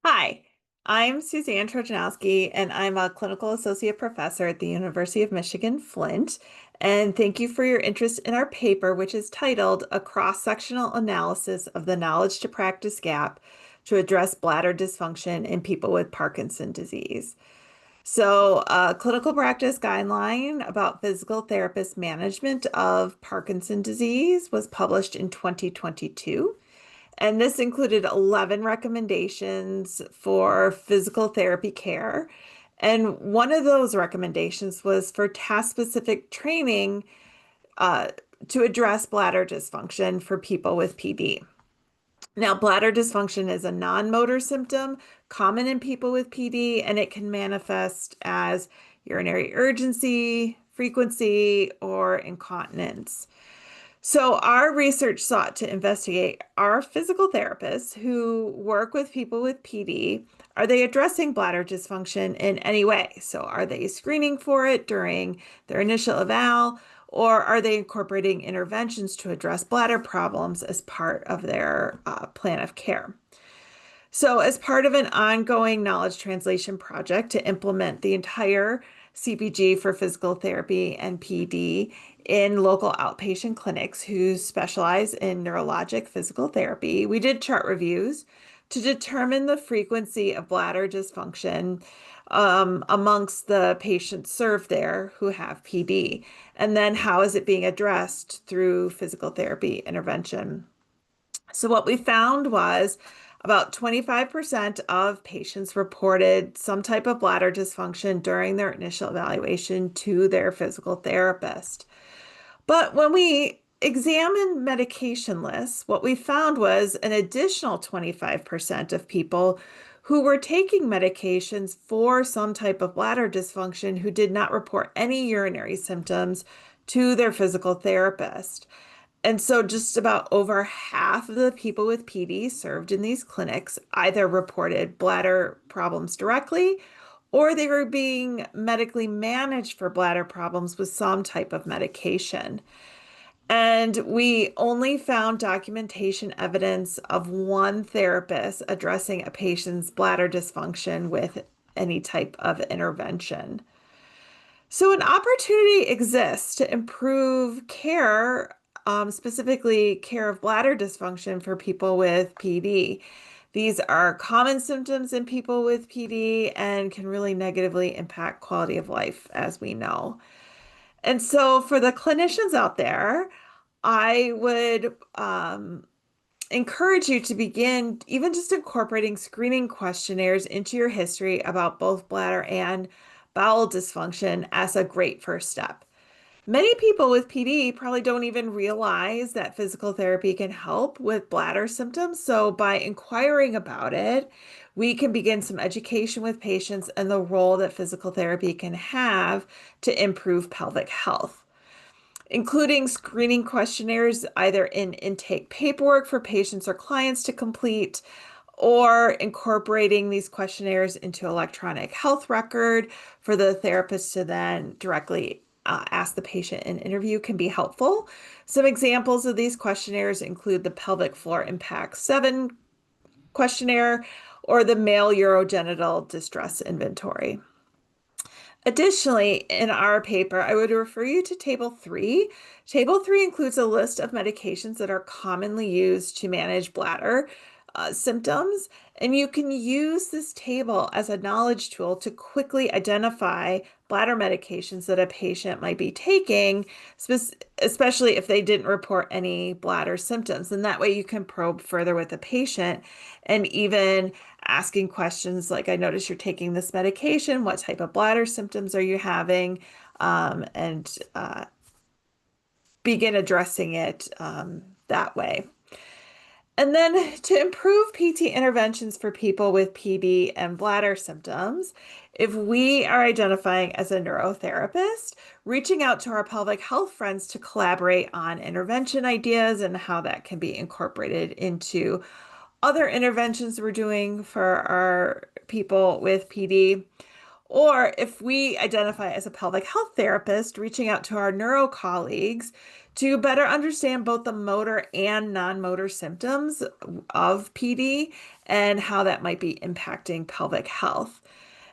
Hi, I'm Suzanne Trojanowski, and I'm a clinical associate professor at the University of Michigan, Flint. And thank you for your interest in our paper, which is titled A Cross-Sectional Analysis of the Knowledge to Practice Gap to Address Bladder Dysfunction in People with Parkinson Disease. So, a clinical practice guideline about physical therapist management of Parkinson disease was published in 2022. And this included 11 recommendations for physical therapy care. And one of those recommendations was for task-specific training uh, to address bladder dysfunction for people with PD. Now, bladder dysfunction is a non-motor symptom common in people with PD, and it can manifest as urinary urgency, frequency, or incontinence. So, our research sought to investigate, are physical therapists who work with people with PD, are they addressing bladder dysfunction in any way? So, are they screening for it during their initial eval, or are they incorporating interventions to address bladder problems as part of their plan of care? So, as part of an ongoing knowledge translation project to implement the entire CPG for physical therapy and PD in local outpatient clinics who specialize in neurologic physical therapy, we did chart reviews to determine the frequency of bladder dysfunction amongst the patients served there who have PD, and then how is it being addressed through physical therapy intervention. So what we found was about 25% of patients reported some type of bladder dysfunction during their initial evaluation to their physical therapist. But when we examined medication lists, what we found was an additional 25% of people who were taking medications for some type of bladder dysfunction who did not report any urinary symptoms to their physical therapist. And so just about over half of the people with PD served in these clinics either reported bladder problems directly or they were being medically managed for bladder problems with some type of medication. And we only found documentation evidence of one therapist addressing a patient's bladder dysfunction with any type of intervention. So, an opportunity exists to improve care, specifically care of bladder dysfunction for people with PD. These are common symptoms in people with PD and can really negatively impact quality of life, as we know. And so, for the clinicians out there, I would encourage you to begin even just incorporating screening questionnaires into your history about both bladder and bowel dysfunction as a great first step. Many people with PD probably don't even realize that physical therapy can help with bladder symptoms. So, by inquiring about it, we can begin some education with patients and the role that physical therapy can have to improve pelvic health, including screening questionnaires either in intake paperwork for patients or clients to complete, or incorporating these questionnaires into electronic health record for the therapist to then directly ask the patient in interview can be helpful. Some examples of these questionnaires include the Pelvic Floor Impact 7 questionnaire or the Male Urogenital Distress Inventory. Additionally, in our paper, I would refer you to Table 3. Table 3 includes a list of medications that are commonly used to manage bladder symptoms, and you can use this table as a knowledge tool to quickly identify bladder medications that a patient might be taking, especially if they didn't report any bladder symptoms. And that way you can probe further with the patient and even asking questions like, I notice you're taking this medication. What type of bladder symptoms are you having? And begin addressing it that way. And then to improve PT interventions for people with PD and bladder symptoms, if we are identifying as a neurotherapist, reaching out to our pelvic health friends to collaborate on intervention ideas and how that can be incorporated into other interventions we're doing for our people with PD. Or if we identify as a pelvic health therapist, reaching out to our neuro colleagues to better understand both the motor and non-motor symptoms of PD and how that might be impacting pelvic health.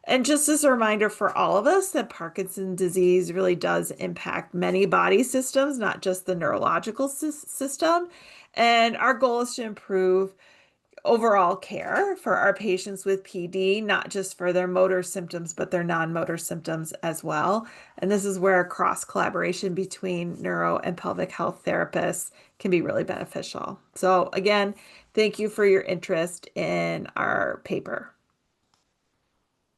And just as a reminder for all of us that Parkinson's disease really does impact many body systems, not just the neurological system. And our goal is to improve overall care for our patients with PD, not just for their motor symptoms, but their non-motor symptoms as well. And this is where cross collaboration between neuro and pelvic health therapists can be really beneficial. So again, thank you for your interest in our paper.